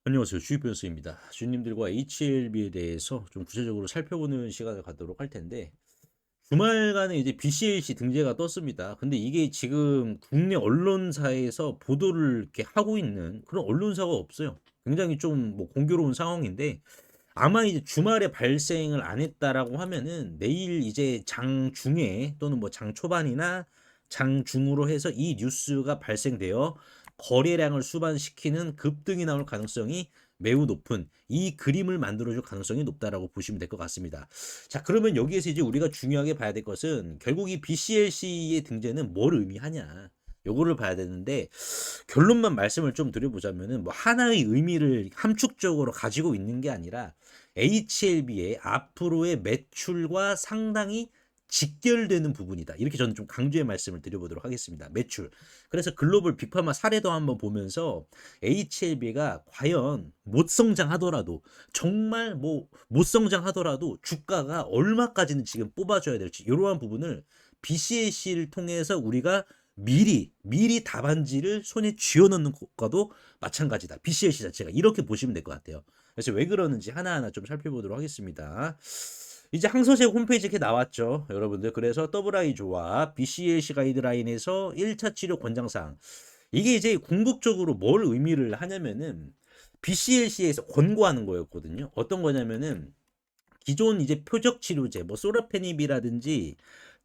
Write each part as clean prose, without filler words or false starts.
안녕하세요. 주식변호사입니다. 주님들과 HLB에 대해서 좀 구체적으로 살펴보는 시간을 갖도록 할 텐데, 주말간에 이제 BCLC 등재가 떴습니다. 근데 이게 지금 국내 언론사에서 보도를 이렇게 하고 있는 그런 언론사가 없어요. 굉장히 좀 뭐 공교로운 상황인데, 아마 이제 주말에 발생을 안 했다라고 하면은 내일 이제 장 중에 또는 뭐 장 초반이나 장 중으로 해서 이 뉴스가 발생되어 거래량을 수반시키는 급등이 나올 가능성이 매우 높은 이 그림을 만들어줄 가능성이 높다라고 보시면 될 것 같습니다. 자, 그러면 여기에서 이제 우리가 중요하게 봐야 될 것은 결국 이 BCLC의 등재는 뭘 의미하냐. 요거를 봐야 되는데 결론만 말씀을 좀 드려보자면은 뭐 하나의 의미를 함축적으로 가지고 있는 게 아니라 HLB의 앞으로의 매출과 상당히 직결되는 부분이다. 이렇게 저는 좀 강조의 말씀을 드려보도록 하겠습니다. 매출. 그래서 글로벌 빅파마 사례도 한번 보면서 HLB가 과연 못 성장하더라도 정말 뭐 못 성장하더라도 주가가 얼마까지는 지금 뽑아줘야 될지 이러한 부분을 BCAC를 통해서 우리가 미리 답안지를 손에 쥐어넣는 것과도 마찬가지다. BCLC 자체가 이렇게 보시면 될 것 같아요. 그래서 왜 그러는지 하나하나 좀 살펴보도록 하겠습니다. 이제 항서색 홈페이지 이렇게 나왔죠, 여러분들. 그래서 WI 조합, BCLC 가이드라인에서 1차 치료 권장사항. 이게 이제 궁극적으로 뭘 의미를 하냐면은 BCLC에서 권고하는 거였거든요. 어떤 거냐면은 기존 이제 표적 치료제 뭐 소라페닙이라든지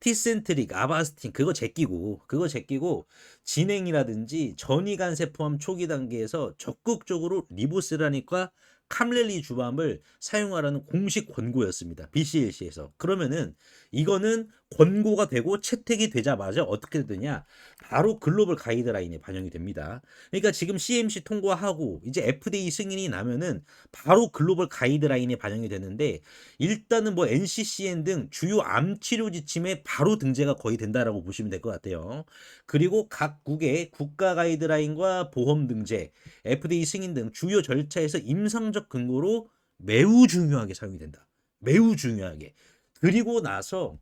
티센트릭, 아바스틴 그거 제끼고 진행이라든지 전이간세 포함 초기 단계에서 적극적으로 리보세라닉과 캄렐리 주밤을 사용하라는 공식 권고였습니다. BCLC에서. 그러면은 이거는 권고가 되고 채택이 되자마자 어떻게 되냐? 바로 글로벌 가이드라인에 반영이 됩니다. 그러니까 지금 CMC 통과하고 이제 FDA 승인이 나면은 바로 글로벌 가이드라인에 반영이 되는데 일단은 뭐 NCCN 등 주요 암 치료 지침에 바로 등재가 거의 된다라고 보시면 될 것 같아요. 그리고 각국의 국가 가이드라인과 보험 등재, FDA 승인 등 주요 절차에서 임상적 근거로 매우 중요하게 사용이 된다. 매우 중요하게. 그리고 나서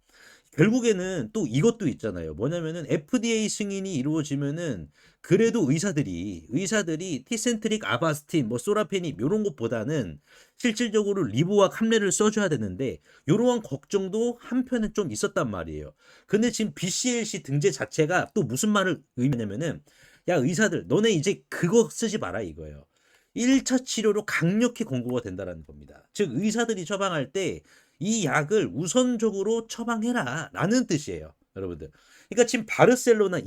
결국에는 또 이것도 있잖아요. 뭐냐면은 FDA 승인이 이루어지면은 그래도 의사들이 티센트릭 아바스틴 뭐 소라페닙 이런 것보다는 실질적으로 리보와 캄레를 써줘야 되는데 이러한 걱정도 한편은 좀 있었단 말이에요. 근데 지금 BCLC 등재 자체가 또 무슨 말을 의미하냐면은 야 의사들 너네 이제 그거 쓰지 마라 이거예요. 1차 치료로 강력히 권고가 된다라는 겁니다. 즉 의사들이 처방할 때 이 약을 우선적으로 처방해라 라는 뜻이에요. 여러분들. 그러니까 지금 바르셀로나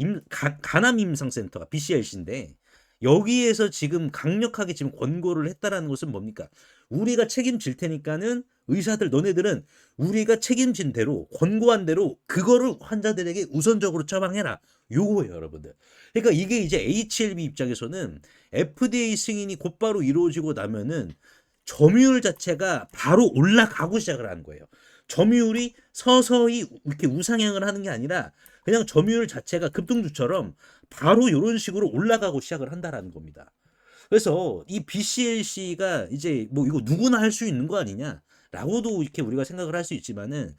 간암 임상센터가 BCLC인데 여기에서 지금 강력하게 지금 권고를 했다라는 것은 뭡니까? 우리가 책임질 테니까는 의사들 너네들은 우리가 책임진 대로 권고한 대로 그거를 환자들에게 우선적으로 처방해라. 요거예요, 여러분들. 그러니까 이게 이제 HLB 입장에서는 FDA 승인이 곧바로 이루어지고 나면은 점유율 자체가 바로 올라가고 시작을 하는 거예요. 점유율이 서서히 이렇게 우상향을 하는 게 아니라 그냥 점유율 자체가 급등주처럼 바로 이런 식으로 올라가고 시작을 한다라는 겁니다. 그래서 이 BCLC가 이제 뭐 이거 누구나 할 수 있는 거 아니냐라고도 이렇게 우리가 생각을 할 수 있지만은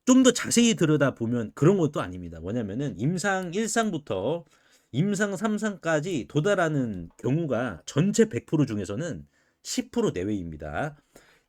좀 더 자세히 들여다보면 그런 것도 아닙니다. 뭐냐면은 임상 1상부터 임상 3상까지 도달하는 경우가 전체 100% 중에서는 10% 내외입니다.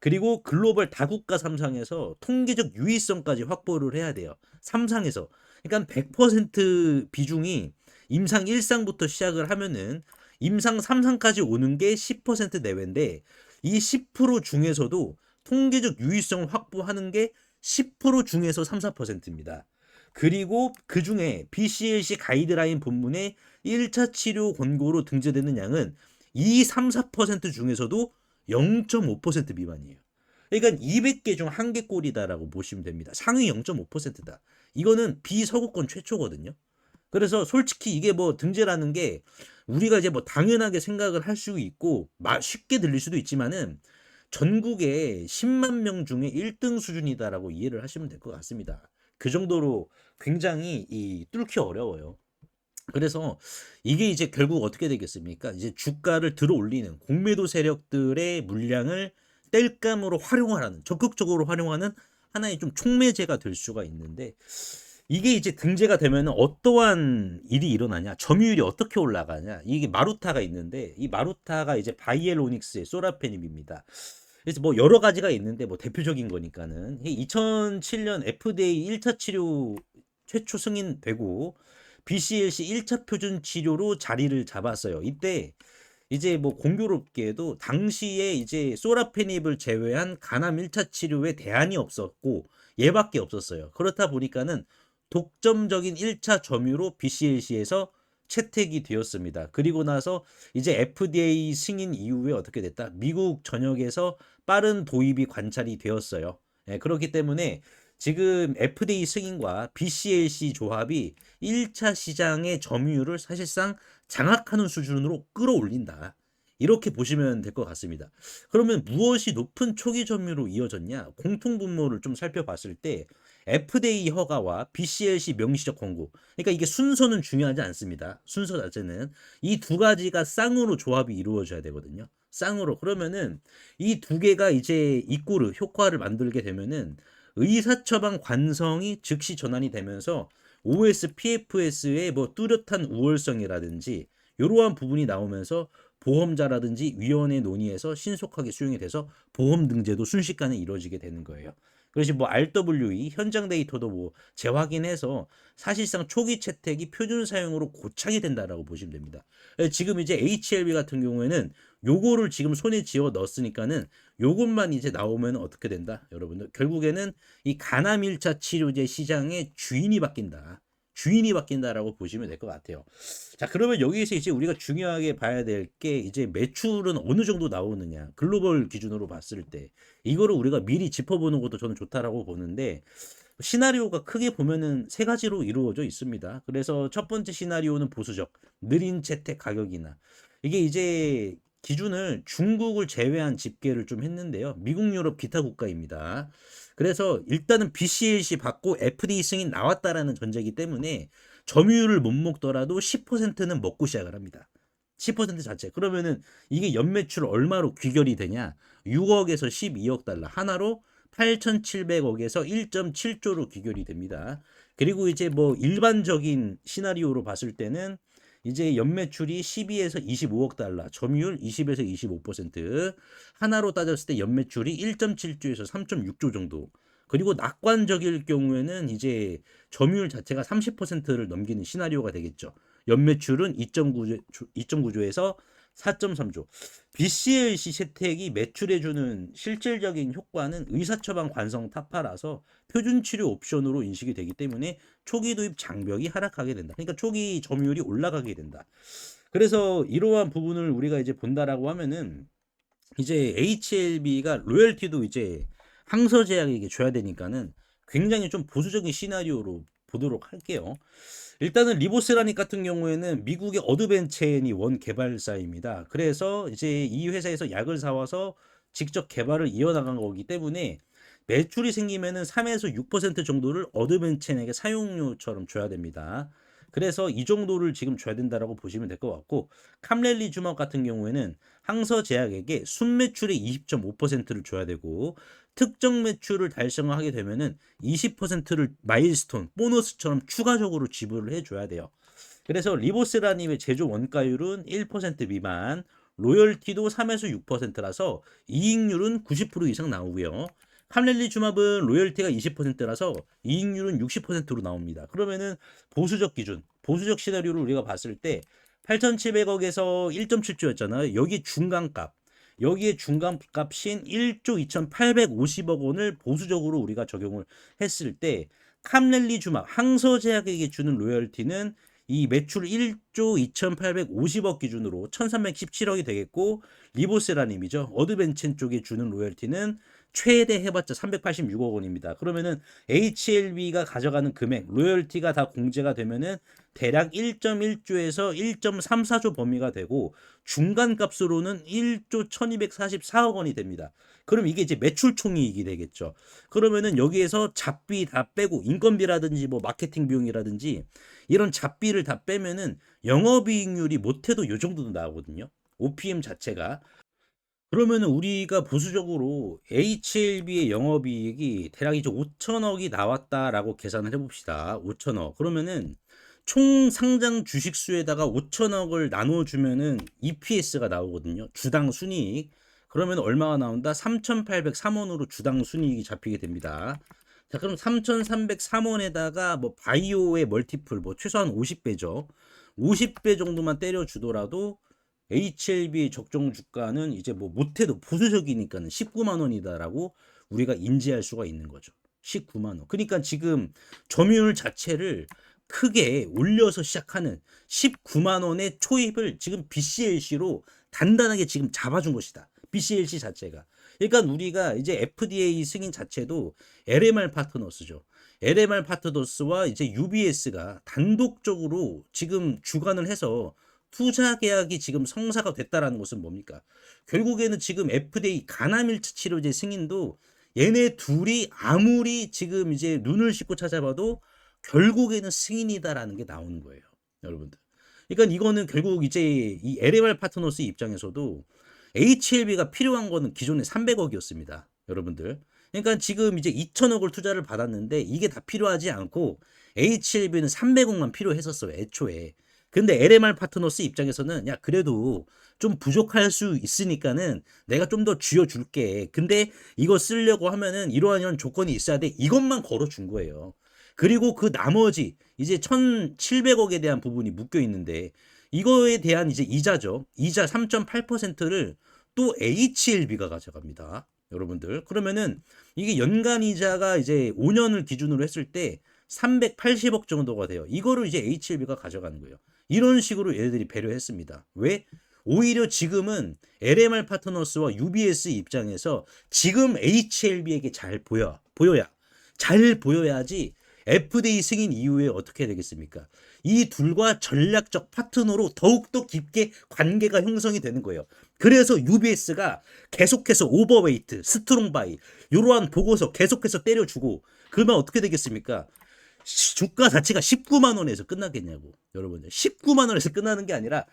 그리고 글로벌 다국가 3상에서 통계적 유의성까지 확보를 해야 돼요. 3상에서. 그러니까 100% 비중이 임상 1상부터 시작을 하면은 임상 3상까지 오는 게 10% 내외인데 이 10% 중에서도 통계적 유의성을 확보하는 게 10% 중에서 3, 4%입니다. 그리고 그 중에 BCLC 가이드라인 본문에 1차 치료 권고로 등재되는 양은 이 3, 4% 중에서도 0.5% 미만이에요. 그러니까 200개 중 1개꼴이다라고 보시면 됩니다. 상위 0.5%다. 이거는 비서구권 최초거든요. 그래서 솔직히 이게 뭐 등재라는 게 우리가 이제 뭐 당연하게 생각을 할 수 있고 쉽게 들릴 수도 있지만은 전국에 10만 명 중에 1등 수준이다라고 이해를 하시면 될 것 같습니다. 그 정도로 굉장히 뚫기 어려워요. 그래서 이게 이제 결국 어떻게 되겠습니까? 이제 주가를 들어 올리는 공매도 세력들의 물량을 땔감으로 활용하라는 적극적으로 활용하는 하나의 좀 촉매제가 될 수가 있는데 이게 이제 등재가 되면은 어떠한 일이 일어나냐? 점유율이 어떻게 올라가냐? 이게 마루타가 있는데 이 마루타가 이제 바이에로닉스의 소라페닙입니다. 그래서 뭐 여러 가지가 있는데 뭐 대표적인 거니까는 2007년 FDA 1차 치료 최초 승인되고 BCLC 1차 표준 치료로 자리를 잡았어요. 이때 이제 뭐 공교롭게도 당시에 이제 소라페닙을 제외한 간암 1차 치료에 대안이 없었고 얘밖에 없었어요. 그렇다 보니까는 독점적인 1차 점유로 BCLC에서 채택이 되었습니다. 그리고 나서 이제 FDA 승인 이후에 어떻게 됐다? 미국 전역에서 빠른 도입이 관찰이 되었어요. 예, 그렇기 때문에 지금 FDA 승인과 BCLC 조합이 1차 시장의 점유율을 사실상 장악하는 수준으로 끌어올린다. 이렇게 보시면 될 것 같습니다. 그러면 무엇이 높은 초기 점유로 이어졌냐? 공통분모를 좀 살펴봤을 때 FDA 허가와 BCLC 명시적 권고. 그러니까 이게 순서는 중요하지 않습니다. 순서 자체는 이 두 가지가 쌍으로 조합이 이루어져야 되거든요. 쌍으로. 그러면은 이 두 개가 이제 이꼬르 효과를 만들게 되면은 의사처방 관성이 즉시 전환이 되면서 OS, PFS의 뭐 뚜렷한 우월성이라든지 이러한 부분이 나오면서 보험자라든지 위원회 논의에서 신속하게 수용이 돼서 보험 등재도 순식간에 이루어지게 되는 거예요. 그래서 뭐 RWE 현장 데이터도 뭐 재확인해서 사실상 초기 채택이 표준 사용으로 고착이 된다라고 보시면 됩니다. 지금 이제 HLB 같은 경우에는 요거를 지금 손에 쥐어 넣었으니까는 요것만 이제 나오면 어떻게 된다? 여러분들 결국에는 이 간암 1차 치료제 시장의 주인이 바뀐다. 주인이 바뀐다라고 보시면 될 것 같아요. 자, 그러면 여기에서 이제 우리가 중요하게 봐야 될 게 이제 매출은 어느 정도 나오느냐. 글로벌 기준으로 봤을 때. 이거를 우리가 미리 짚어보는 것도 저는 좋다라고 보는데 시나리오가 크게 보면은 세 가지로 이루어져 있습니다. 그래서 첫 번째 시나리오는 보수적, 느린 채택 가격이나 이게 이제 기준을 중국을 제외한 집계를 좀 했는데요. 미국, 유럽 기타 국가입니다. 그래서 일단은 BCLC 받고 FDA 승인 나왔다라는 전제이기 때문에 점유율을 못 먹더라도 10%는 먹고 시작을 합니다. 10% 자체. 그러면은 이게 연매출 얼마로 귀결이 되냐? 6억에서 12억 달러. 하나로 8,700억에서 1.7조로 귀결이 됩니다. 그리고 이제 뭐 일반적인 시나리오로 봤을 때는 이제 연매출이 12에서 25억 달러, 점유율 20에서 25%, 하나로 따졌을 때 연매출이 1.7조에서 3.6조 정도. 그리고 낙관적일 경우에는 이제 점유율 자체가 30%를 넘기는 시나리오가 되겠죠. 연매출은 2.9조에서 4.3조. BCLC 채택이 매출해주는 실질적인 효과는 의사처방 관성 타파라서 표준 치료 옵션으로 인식이 되기 때문에 초기 도입 장벽이 하락하게 된다. 그러니까 초기 점유율이 올라가게 된다. 그래서 이러한 부분을 우리가 이제 본다라고 하면은 이제 HLB가 로열티도 이제 항서제약에게 줘야 되니까는 굉장히 좀 보수적인 시나리오로 보도록 할게요. 일단은 리보세라닉 같은 경우에는 미국의 어드벤체인이 원 개발사입니다. 그래서 이제 이 회사에서 약을 사와서 직접 개발을 이어나간 거기 때문에 매출이 생기면은 3에서 6% 정도를 어드벤체인에게 사용료처럼 줘야 됩니다. 그래서 이 정도를 지금 줘야 된다라고 보시면 될 것 같고 캄렐리 주먹 같은 경우에는 항서제약에게 순매출의 20.5%를 줘야 되고 특정 매출을 달성하게 되면은 20%를 마일스톤, 보너스처럼 추가적으로 지불을 해줘야 돼요. 그래서 리보세라님의 제조 원가율은 1% 미만, 로열티도 3에서 6%라서 이익률은 90% 이상 나오고요. 캄렐리 주맙은 로열티가 20%라서 이익률은 60%로 나옵니다. 그러면은 보수적 기준, 보수적 시나리오를 우리가 봤을 때 8,700억에서 1.7조였잖아요. 여기 중간값. 여기에 중간값인 1조 2,850억 원을 보수적으로 우리가 적용을 했을 때 캄렐리 주막 항서제약에게 주는 로열티는 이 매출 1조 2,850억 기준으로 1,317억이 되겠고 리보세라님이죠. 어드벤첸 쪽에 주는 로열티는 최대 해봤자 386억 원입니다. 그러면은 HLB가 가져가는 금액, 로열티가 다 공제가 되면은 대략 1.1조에서 1.34조 범위가 되고 중간값으로는 1조 1244억 원이 됩니다. 그럼 이게 이제 매출 총이익이 되겠죠. 그러면은 여기에서 잡비 다 빼고 인건비라든지 뭐 마케팅 비용이라든지 이런 잡비를 다 빼면은 영업이익률이 못해도 요 정도도 나오거든요. OPM 자체가. 그러면은 우리가 보수적으로 HLB의 영업이익이 대략 이제 5천억이 나왔다라고 계산을 해봅시다. 5천억. 그러면은 총 상장 주식수에다가 5천억을 나눠주면은 EPS가 나오거든요. 주당 순이익. 그러면 얼마가 나온다? 3,803원으로 주당 순이익이 잡히게 됩니다. 자, 그럼 3,303원에다가 뭐 바이오의 멀티플, 뭐 최소한 50배죠. 50배 정도만 때려주더라도 HLB 적정 주가는 이제 뭐 못해도 보수적이니까는 19만 원이다라고 우리가 인지할 수가 있는 거죠. 19만 원. 그러니까 지금 점유율 자체를 크게 올려서 시작하는 19만 원의 초입을 지금 BCLC로 단단하게 지금 잡아준 것이다. BCLC 자체가. 그러니까 우리가 이제 FDA 승인 자체도 LMR 파트너스죠. LMR 파트너스와 이제 UBS가 단독적으로 지금 주관을 해서 투자 계약이 지금 성사가 됐다라는 것은 뭡니까? 결국에는 지금 FDA 간암일치 치료제 승인도 얘네 둘이 아무리 지금 이제 눈을 씻고 찾아봐도 결국에는 승인이다라는 게 나오는 거예요. 여러분들. 그러니까 이거는 결국 이제 이 LMR 파트너스 입장에서도 HLB가 필요한 거는 기존에 300억이었습니다. 여러분들. 그러니까 지금 이제 2천억을 투자를 받았는데 이게 다 필요하지 않고 HLB는 300억만 필요했었어요. 애초에. 근데 LMR 파트너스 입장에서는 야 그래도 좀 부족할 수 있으니까는 내가 좀 더 쥐어줄게. 근데 이거 쓰려고 하면은 이러한 조건이 있어야 돼. 이것만 걸어준 거예요. 그리고 그 나머지 이제 1,700억에 대한 부분이 묶여 있는데 이거에 대한 이제 이자죠. 이자 3.8%를 또 HLB가 가져갑니다. 여러분들. 그러면은 이게 연간 이자가 이제 5년을 기준으로 했을 때 380억 정도가 돼요. 이거를 이제 HLB가 가져가는 거예요. 이런 식으로 얘네들이 배려했습니다. 왜? 오히려 지금은 LMR 파트너스와 UBS 입장에서 지금 HLB에게 잘 보여야 잘 보여야지 FDA 승인 이후에 어떻게 되겠습니까? 이 둘과 전략적 파트너로 더욱더 깊게 관계가 형성이 되는 거예요. 그래서 UBS가 계속해서 오버웨이트, 스트롱바이 이러한 보고서 계속해서 때려주고 그러면 어떻게 되겠습니까? 주가 자체가 19만 원에서 끝나겠냐고. 여러분들 19만 원에서 끝나는 게 아니라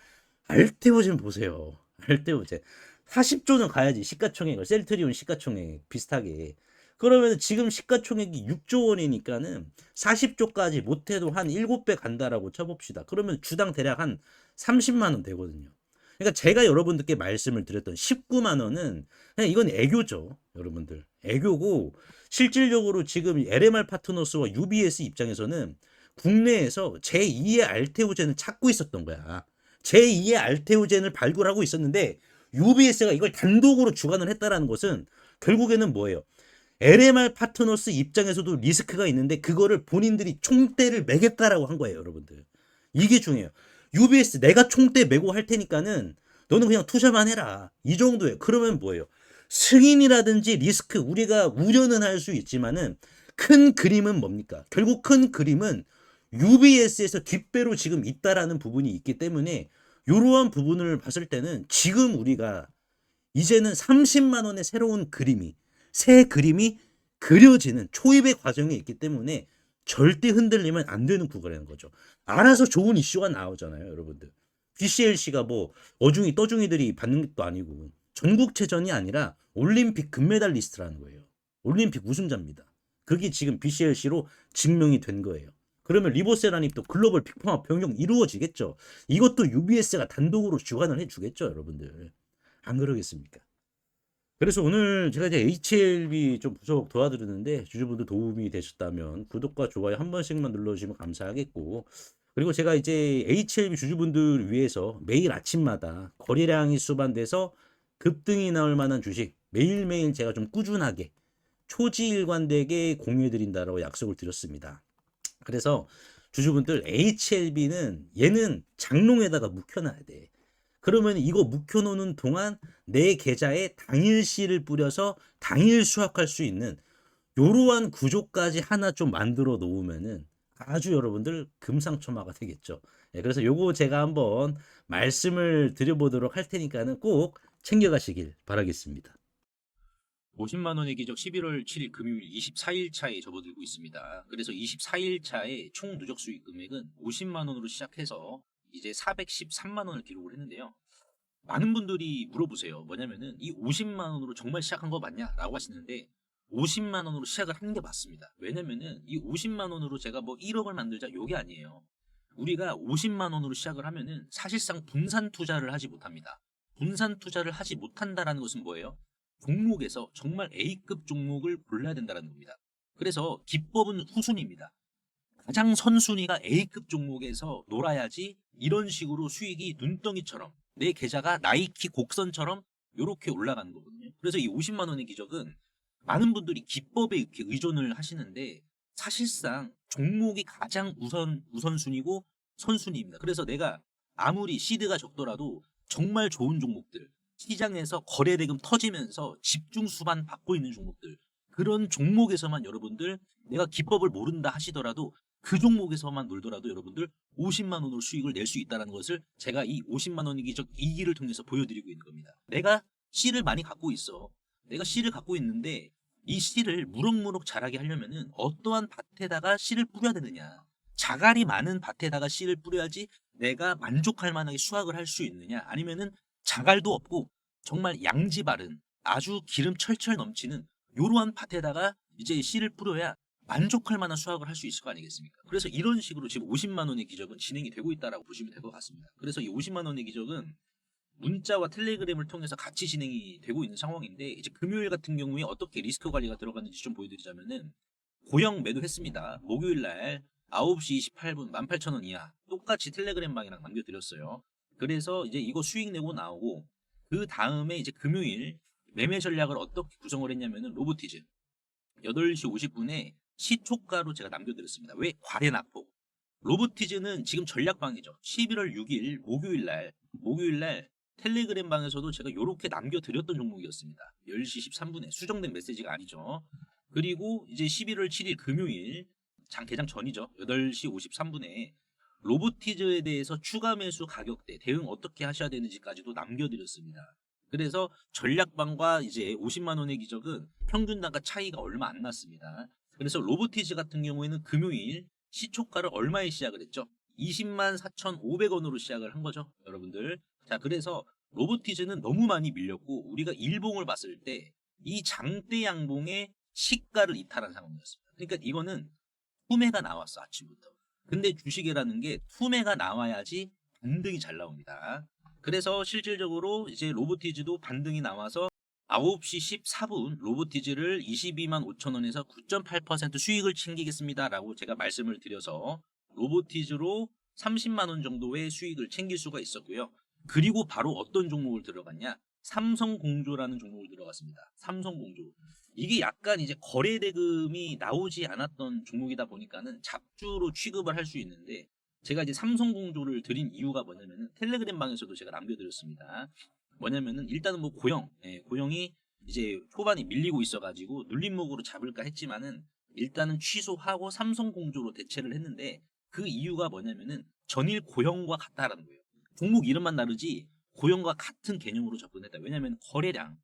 알테오 좀 보세요. 알테오 제 40조는 가야지. 시가총액을 셀트리온 시가총액 비슷하게. 그러면 지금 시가총액이 6조 원이니까는 40조까지 못해도 한 7배 간다라고 쳐봅시다. 그러면 주당 대략 한 30만 원 되거든요. 그러니까 제가 여러분들께 말씀을 드렸던 19만 원은 그냥 이건 애교죠. 여러분들. 애교고 실질적으로 지금 LMR 파트너스와 UBS 입장에서는 국내에서 제2의 알테오젠을 찾고 있었던 거야. 제2의 알테오젠을 발굴하고 있었는데 UBS가 이걸 단독으로 주관을 했다라는 것은 결국에는 뭐예요? LMR 파트너스 입장에서도 리스크가 있는데 그거를 본인들이 총대를 매겠다라고 한 거예요, 여러분들. 이게 중요해요. UBS 내가 총대 매고 할 테니까는 너는 그냥 투자만 해라. 이 정도예요. 그러면 뭐예요? 승인이라든지 리스크 우리가 우려는 할 수 있지만은 큰 그림은 뭡니까? 결국 큰 그림은 UBS에서 뒷배로 지금 있다라는 부분이 있기 때문에 이러한 부분을 봤을 때는 지금 우리가 이제는 30만 원의 새로운 그림이 새 그림이 그려지는 초입의 과정에 있기 때문에 절대 흔들리면 안 되는 구간이라는 거죠. 알아서 좋은 이슈가 나오잖아요, 여러분들. BCLC가 뭐 어중이 떠중이들이 받는 것도 아니고 전국체전이 아니라 올림픽 금메달리스트라는 거예요. 올림픽 우승자입니다. 그게 지금 BCLC로 증명이 된 거예요. 그러면 리보세라님 또 글로벌 빅파워 병용 이루어지겠죠. 이것도 UBS가 단독으로 주관을 해주겠죠, 여러분들. 안 그러겠습니까? 그래서 오늘 제가 이제 HLB 좀 분석 도와드렸는데 주주분들 도움이 되셨다면 구독과 좋아요 한 번씩만 눌러주시면 감사하겠고 그리고 제가 이제 HLB 주주분들 위해서 매일 아침마다 거래량이 수반돼서 급등이 나올 만한 주식 매일매일 제가 좀 꾸준하게 초지일관되게 공유해드린다라고 약속을 드렸습니다. 그래서 주주분들 HLB는 얘는 장롱에다가 묵혀놔야 돼. 그러면 이거 묵혀놓는 동안 내 계좌에 당일시를 뿌려서 당일 수확할 수 있는 요러한 구조까지 하나 좀 만들어 놓으면은 아주 여러분들 금상첨화가 되겠죠. 예, 그래서 요거 제가 한번 말씀을 드려보도록 할 테니까는 꼭 챙겨가시길 바라겠습니다. 50만 원의 기적 11월 7일 금요일 24일 차에 접어들고 있습니다. 그래서 24일 차에 총 누적 수익 금액은 50만 원으로 시작해서 이제 413만 원을 기록을 했는데요. 많은 분들이 물어보세요. 뭐냐면은 이 50만 원으로 정말 시작한 거 맞냐라고 하시는데 50만 원으로 시작을 한 게 맞습니다. 왜냐면은 이 50만 원으로 제가 뭐 1억을 만들자 요게 아니에요. 우리가 50만 원으로 시작을 하면은 사실상 분산 투자를 하지 못합니다. 분산 투자를 하지 못한다라는 것은 뭐예요? 종목에서 정말 A급 종목을 골라야 된다는 겁니다. 그래서 기법은 후순위입니다. 가장 선순위가 A급 종목에서 놀아야지 이런 식으로 수익이 눈덩이처럼 내 계좌가 나이키 곡선처럼 이렇게 올라가는 거거든요. 그래서 이 50만 원의 기적은 많은 분들이 기법에 이렇게 의존을 하시는데 사실상 종목이 가장 우선순위고 선순위입니다. 그래서 내가 아무리 시드가 적더라도 정말 좋은 종목들, 시장에서 거래대금 터지면서 집중 수반 받고 있는 종목들, 그런 종목에서만 여러분들 내가 기법을 모른다 하시더라도 그 종목에서만 놀더라도 여러분들 50만 원으로 수익을 낼 수 있다는 것을 제가 이 50만 원의 기적 2기를 통해서 보여드리고 있는 겁니다. 내가 씨를 많이 갖고 있어. 내가 씨를 갖고 있는데 이 씨를 무럭무럭 자라게 하려면은 어떠한 밭에다가 씨를 뿌려야 되느냐. 자갈이 많은 밭에다가 씨를 뿌려야지 내가 만족할 만하게 수확을 할 수 있느냐. 아니면은 자갈도 없고 정말 양지 바른 아주 기름 철철 넘치는 요러한 밭에다가 이제 씨를 뿌려야 만족할 만한 수확을 할 수 있을 거 아니겠습니까? 그래서 이런 식으로 지금 50만 원의 기적은 진행이 되고 있다라고 보시면 될 것 같습니다. 그래서 이 50만 원의 기적은 문자와 텔레그램을 통해서 같이 진행이 되고 있는 상황인데 이제 금요일 같은 경우에 어떻게 리스크 관리가 들어갔는지 좀 보여드리자면은 고형 매도했습니다. 목요일 날 9시 28분 18,000원 이하 똑같이 텔레그램 방이랑 남겨드렸어요. 그래서 이제 이거 수익 내고 나오고 그 다음에 이제 금요일 매매 전략을 어떻게 구성을 했냐면은 로보티즈 8시 50분에 시초가로 제가 남겨드렸습니다. 왜? 과대 낙폭. 로보티즈는 지금 전략방이죠. 11월 6일 목요일 날 텔레그램 방에서도 제가 이렇게 남겨드렸던 종목이었습니다. 10시 13분에 수정된 메시지가 아니죠. 그리고 이제 11월 7일 금요일 개장 전이죠. 8시 53분에 로보티즈에 대해서 추가 매수 가격대 대응 어떻게 하셔야 되는지까지도 남겨드렸습니다. 그래서 전략방과 이제 50만 원의 기적은 평균 단가 차이가 얼마 안 났습니다. 그래서 로보티즈 같은 경우에는 금요일 시초가를 얼마에 시작을 했죠? 20만 4,500원으로 시작을 한 거죠, 여러분들. 자, 그래서 로보티즈는 너무 많이 밀렸고 우리가 일봉을 봤을 때 이 장대 양봉의 시가를 이탈한 상황이었습니다. 그러니까 이거는 투매가 나왔어, 아침부터. 근데 주식이라는 게 투매가 나와야지 반등이 잘 나옵니다. 그래서 실질적으로 이제 로보티즈도 반등이 나와서 9시 14분 로보티즈를 22만 5천 원에서 9.8% 수익을 챙기겠습니다라고 제가 말씀을 드려서 로보티즈로 30만 원 정도의 수익을 챙길 수가 있었고요. 그리고 바로 어떤 종목을 들어갔냐? 삼성공조라는 종목을 들어갔습니다. 삼성공조. 이게 약간 이제 거래대금이 나오지 않았던 종목이다 보니까는 잡주로 취급을 할 수 있는데 제가 이제 삼성공조를 드린 이유가 뭐냐면은 텔레그램 방에서도 제가 남겨드렸습니다. 뭐냐면은 일단은 뭐 고영이 이제 초반에 밀리고 있어가지고 눌림목으로 잡을까 했지만은 일단은 취소하고 삼성공조로 대체를 했는데 그 이유가 뭐냐면은 전일 고영과 같다라는 거예요. 종목 이름만 다르지 고영과 같은 개념으로 접근했다. 왜냐하면 거래량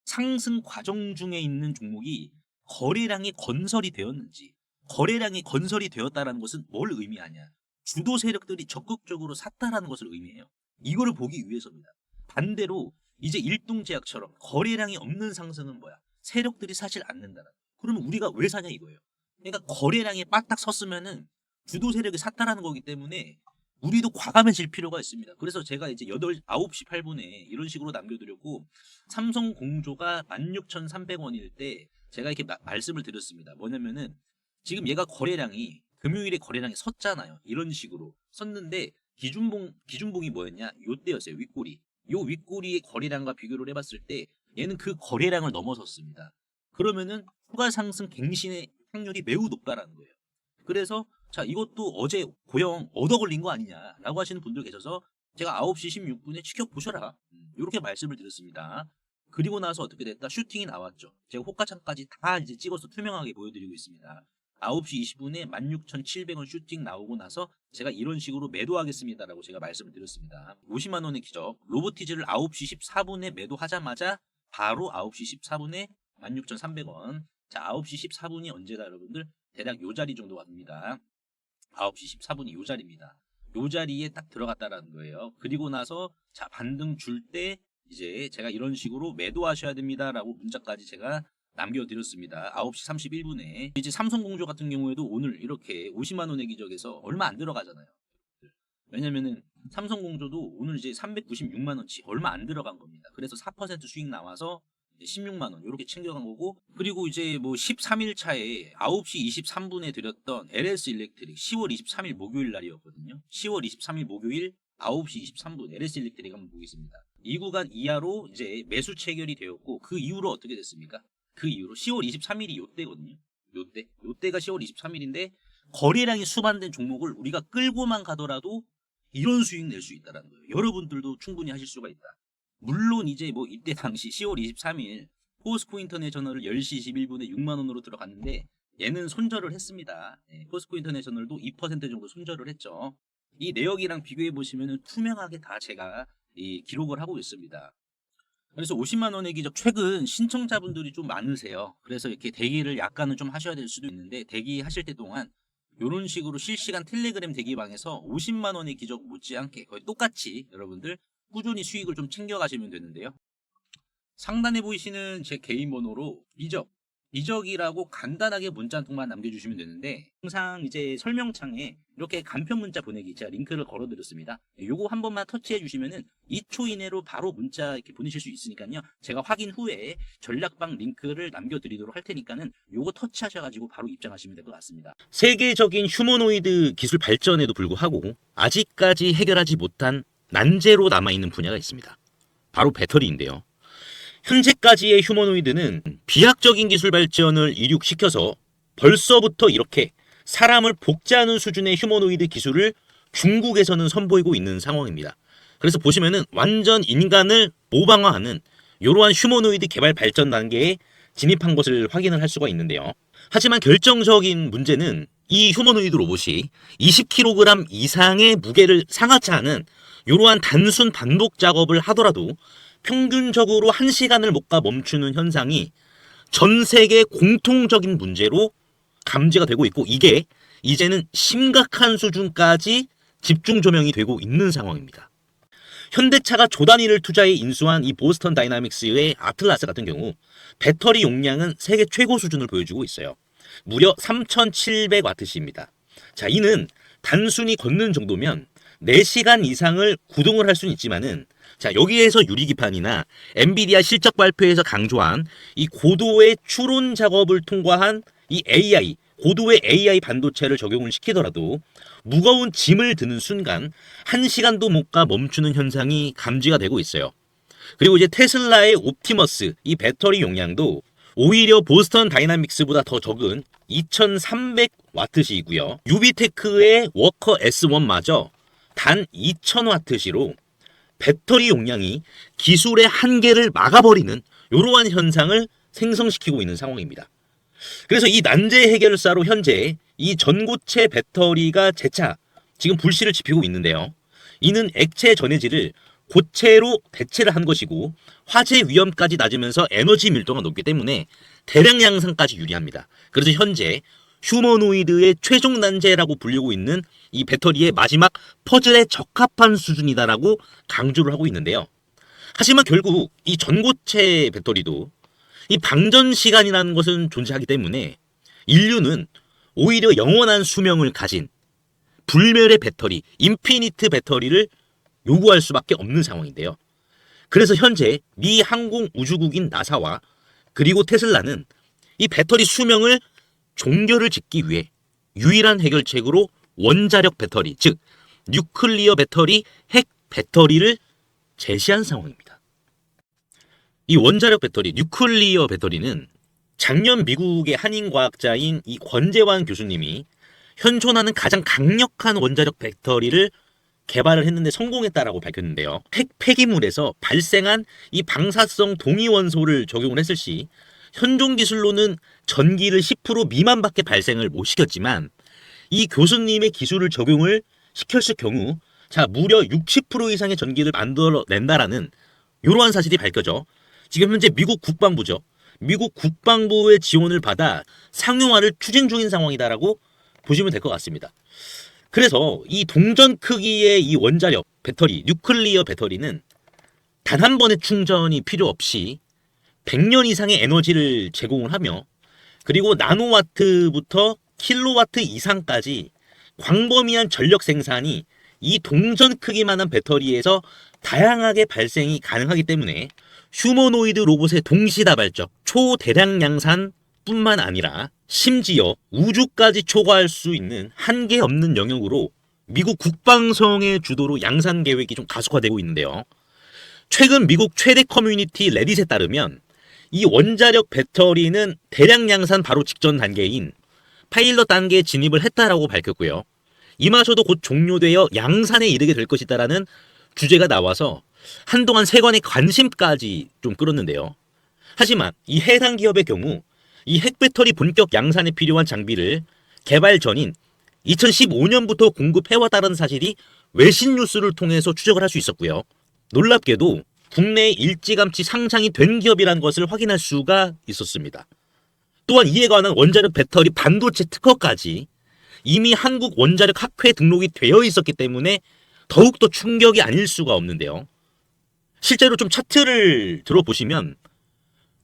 상승 과정 중에 있는 종목이 거래량이 건설이 되었는지 거래량이 건설이 되었다라는 것은 뭘 의미하냐? 주도 세력들이 적극적으로 샀다라는 것을 의미해요. 이거를 보기 위해서입니다. 반대로 이제 일동제약처럼 거래량이 없는 상승은 뭐야? 세력들이 사실 않는다는. 그러면 우리가 왜 사냐 이거예요. 그러니까 거래량이 빠딱 섰으면은 주도 세력이 샀다라는 거기 때문에 우리도 과감해질 필요가 있습니다. 그래서 제가 이제 9시 8분에 이런 식으로 남겨드렸고 삼성공조가 16,300원일 때 제가 이렇게 말씀을 드렸습니다. 뭐냐면은 지금 얘가 거래량이 금요일에 거래량이 섰잖아요. 이런 식으로 섰는데 기준봉이 뭐였냐? 요때였어요. 윗꼬리. 요 윗꼬리의 거래량과 비교를 해봤을 때 얘는 그 거래량을 넘어섰습니다. 그러면은 추가 상승 갱신의 확률이 매우 높다라는 거예요. 그래서 자 이것도 어제 고영 얻어 걸린 거 아니냐라고 하시는 분들 계셔서 제가 9시 16분에 지켜보셔라 이렇게 말씀을 드렸습니다. 그리고 나서 어떻게 됐다? 슈팅이 나왔죠. 제가 호가창까지 다 이제 찍어서 투명하게 보여드리고 있습니다. 9시 20분에 16,700원 슈팅 나오고 나서 제가 이런 식으로 매도하겠습니다라고 제가 말씀을 드렸습니다. 50만 원의 기적 로보티즈를 9시 14분에 매도하자마자 바로 9시 14분에 16,300원. 자 9시 14분이 언제다 여러분들? 대략 요 자리 정도 갑니다. 9시 14분이 요 자리입니다. 요 자리에 딱 들어갔다라는 거예요. 그리고 나서 자 반등 줄 때 이제 제가 이런 식으로 매도하셔야 됩니다라고 문자까지 제가 남겨드렸습니다. 9시 31분에 이제 삼성공조 같은 경우에도 오늘 이렇게 50만 원의 기적에서 얼마 안 들어가잖아요. 왜냐면은 삼성공조도 오늘 이제 396만 원치 얼마 안 들어간 겁니다. 그래서 4% 수익 나와서 16만 원 이렇게 챙겨간 거고, 그리고 이제 뭐 13일 차에 9시 23분에 드렸던 LS 일렉트릭 10월 23일 목요일 날이었거든요. 10월 23일 목요일 9시 23분 LS 일렉트릭 한번 보겠습니다. 이 구간 이하로 이제 매수 체결이 되었고, 그 이후로 어떻게 됐습니까? 그 이후로 10월 23일이 요때거든요. 요때가 10월 23일인데 거래량이 수반된 종목을 우리가 끌고만 가더라도 이런 수익 낼 수 있다는 거예요. 여러분들도 충분히 하실 수가 있다. 물론 이제 뭐 이때 당시 10월 23일 포스코 인터내셔널을 10시 21분에 6만 원으로 들어갔는데 얘는 손절을 했습니다. 포스코 인터내셔널도 2% 정도 손절을 했죠. 이 내역이랑 비교해 보시면 투명하게 다 제가 기록을 하고 있습니다. 그래서 50만 원의 기적 최근 신청자분들이 좀 많으세요. 그래서 이렇게 대기를 약간은 좀 하셔야 될 수도 있는데, 대기하실 때 동안 이런 식으로 실시간 텔레그램 대기방에서 50만 원의 기적 못지않게 거의 똑같이 여러분들 꾸준히 수익을 좀 챙겨가시면 되는데요. 상단에 보이시는 제 개인 번호로 이적이라고 간단하게 문자 한 통만 남겨주시면 되는데, 항상 이제 설명창에 이렇게 간편 문자 보내기 제가 링크를 걸어드렸습니다. 요거 한 번만 터치해 주시면은 2초 이내로 바로 문자 이렇게 보내실 수 있으니까요. 제가 확인 후에 전략방 링크를 남겨드리도록 할 테니까는 요거 터치하셔가지고 바로 입장하시면 될 것 같습니다. 세계적인 휴머노이드 기술 발전에도 불구하고 아직까지 해결하지 못한 난제로 남아있는 분야가 있습니다. 바로 배터리인데요. 현재까지의 휴머노이드는 비약적인 기술 발전을 이룩시켜서 벌써부터 이렇게 사람을 복제하는 수준의 휴머노이드 기술을 중국에서는 선보이고 있는 상황입니다. 그래서 보시면은 완전 인간을 모방화하는 이러한 휴머노이드 개발 발전 단계에 진입한 것을 확인을 할 수가 있는데요. 하지만 결정적인 문제는 이 휴머노이드 로봇이 20kg 이상의 무게를 상하치 않은 이러한 단순 반복 작업을 하더라도 평균적으로 1시간을 못 가 멈추는 현상이 전 세계 공통적인 문제로 감지가 되고 있고, 이게 이제는 심각한 수준까지 집중 조명이 되고 있는 상황입니다. 현대차가 조 단위를 투자해 인수한 이 보스턴 다이나믹스의 아틀라스 같은 경우 배터리 용량은 세계 최고 수준을 보여주고 있어요. 무려 3700W입니다. 자, 이는 단순히 걷는 정도면 4시간 이상을 구동을 할 수는 있지만은, 자, 여기에서 유리기판이나 엔비디아 실적 발표에서 강조한 이 고도의 추론 작업을 통과한 이 AI, 고도의 AI 반도체를 적용을 시키더라도 무거운 짐을 드는 순간 1시간도 못 가 멈추는 현상이 감지가 되고 있어요. 그리고 이제 테슬라의 옵티머스 이 배터리 용량도 오히려 보스턴 다이나믹스보다 더 적은 2300W이고요. 유비테크의 워커 S1마저 단 2000W시로 배터리 용량이 기술의 한계를 막아버리는 이러한 현상을 생성시키고 있는 상황입니다. 그래서 이 난제 해결사로 현재 이 전고체 배터리가 재차 지금 불씨를 지피고 있는데요. 이는 액체 전해질을 고체로 대체를 한 것이고 화재 위험까지 낮으면서 에너지 밀도가 높기 때문에 대량 양산까지 유리합니다. 그래서 현재 휴머노이드의 최종 난제라고 불리고 있는 이 배터리의 마지막 퍼즐에 적합한 수준이다라고 강조를 하고 있는데요. 하지만 결국 이 전고체 배터리도 이 방전 시간이라는 것은 존재하기 때문에 인류는 오히려 영원한 수명을 가진 불멸의 배터리, 인피니트 배터리를 요구할 수밖에 없는 상황인데요. 그래서 현재 미 항공우주국인 나사와 그리고 테슬라는 이 배터리 수명을 종결을 짓기 위해 유일한 해결책으로 원자력 배터리, 즉 뉴클리어 배터리, 핵 배터리를 제시한 상황입니다. 이 원자력 배터리, 뉴클리어 배터리는 작년 미국의 한인 과학자인 이 권재환 교수님이 현존하는 가장 강력한 원자력 배터리를 개발을 했는데 성공했다라고 밝혔는데요. 핵 폐기물에서 발생한 이 방사성 동위원소를 적용을 했을 시 현존 기술로는 전기를 10% 미만밖에 발생을 못 시켰지만, 이 교수님의 기술을 적용을 시켰을 경우 자 무려 60% 이상의 전기를 만들어낸다라는 이러한 사실이 밝혀져 지금 현재 미국 국방부죠. 미국 국방부의 지원을 받아 상용화를 추진 중인 상황이다라고 보시면 될 것 같습니다. 그래서 이 동전 크기의 이 원자력 배터리, 뉴클리어 배터리는 단 한 번의 충전이 필요 없이 100년 이상의 에너지를 제공을 하며, 그리고 나노와트부터 킬로와트 이상까지 광범위한 전력 생산이 이 동전 크기만한 배터리에서 다양하게 발생이 가능하기 때문에 휴머노이드 로봇의 동시다발적 초대량 양산뿐만 아니라 심지어 우주까지 초과할 수 있는 한계 없는 영역으로 미국 국방성의 주도로 양산 계획이 좀 가속화되고 있는데요. 최근 미국 최대 커뮤니티 레딧에 따르면 이 원자력 배터리는 대량 양산 바로 직전 단계인 파일럿 단계에 진입을 했다라고 밝혔고요. 이마저도 곧 종료되어 양산에 이르게 될 것이다라는 주제가 나와서 한동안 세간의 관심까지 좀 끌었는데요. 하지만 이 해당 기업의 경우 이 핵배터리 본격 양산에 필요한 장비를 개발 전인 2015년부터 공급해왔다는 사실이 외신 뉴스를 통해서 추적을 할 수 있었고요. 놀랍게도 국내에 일찌감치 상장이 된 기업이라는 것을 확인할 수가 있었습니다. 또한 이에 관한 원자력 배터리 반도체 특허까지 이미 한국 원자력 학회에 등록이 되어 있었기 때문에 더욱더 충격이 아닐 수가 없는데요. 실제로 좀 차트를 들어보시면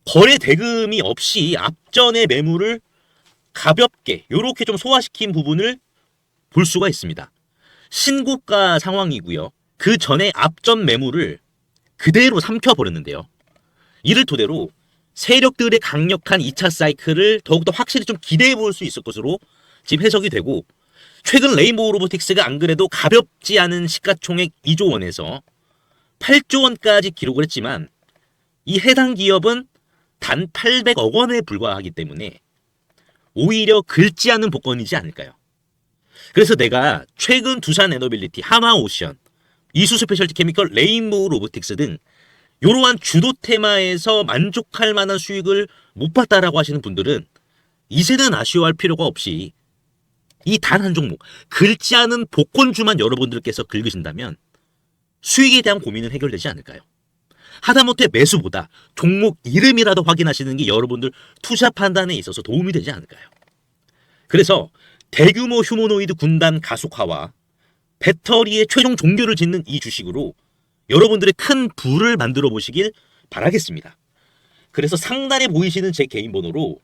거래 대금이 없이 앞전의 매물을 가볍게 이렇게 좀 소화시킨 부분을 볼 수가 있습니다. 신고가 상황이고요. 그 전에 앞전 매물을 그대로 삼켜버렸는데요. 이를 토대로 세력들의 강력한 2차 사이클을 더욱더 확실히 좀 기대해 볼 수 있을 것으로 지금 해석이 되고, 최근 레인보우 로보틱스가 안 그래도 가볍지 않은 시가총액 2조 원에서 8조 원까지 기록을 했지만 이 해당 기업은 단 800억 원에 불과하기 때문에 오히려 긁지 않은 복권이지 않을까요? 그래서 내가 최근 두산 에너빌리티, 하마오션, 이수 스페셜티 케미컬, 레인보우 로보틱스 등 이러한 주도 테마에서 만족할 만한 수익을 못 봤다라고 하시는 분들은 이제는 아쉬워할 필요가 없이 이 단 한 종목, 긁지 않은 복권주만 여러분들께서 긁으신다면 수익에 대한 고민은 해결되지 않을까요? 하다못해 매수보다 종목 이름이라도 확인하시는 게 여러분들 투자 판단에 있어서 도움이 되지 않을까요? 그래서 대규모 휴머노이드 군단 가속화와 배터리의 최종 종교를 짓는 이 주식으로 여러분들의 큰 부를 만들어 보시길 바라겠습니다. 그래서 상단에 보이시는 제 개인 번호로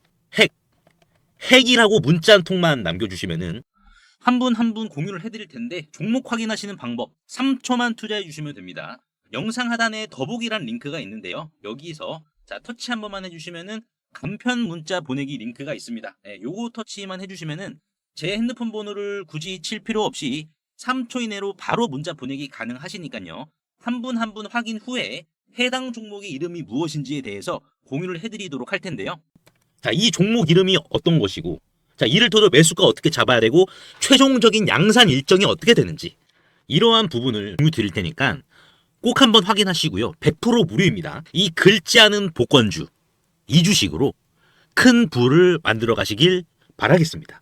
핵이라고 문자 한 통만 남겨주시면은 한 분 한 분 공유를 해드릴 텐데, 종목 확인하시는 방법 3초만 투자해 주시면 됩니다. 영상 하단에 더보기란 링크가 있는데요. 여기서 자 터치 한 번만 해주시면은 간편 문자 보내기 링크가 있습니다. 요거 터치만 해주시면은 제 핸드폰 번호를 굳이 칠 필요 없이 3초 이내로 바로 문자 보내기 가능하시니까요. 한 분 한 분 확인 후에 해당 종목의 이름이 무엇인지에 대해서 공유를 해드리도록 할 텐데요. 자, 이 종목 이름이 어떤 것이고, 자, 이를 토대로 매수가 어떻게 잡아야 되고, 최종적인 양산 일정이 어떻게 되는지, 이러한 부분을 공유 드릴 테니까 꼭 한번 확인하시고요. 100% 무료입니다. 이 긁지 않은 복권주, 이 주식으로 큰 부를 만들어 가시길 바라겠습니다.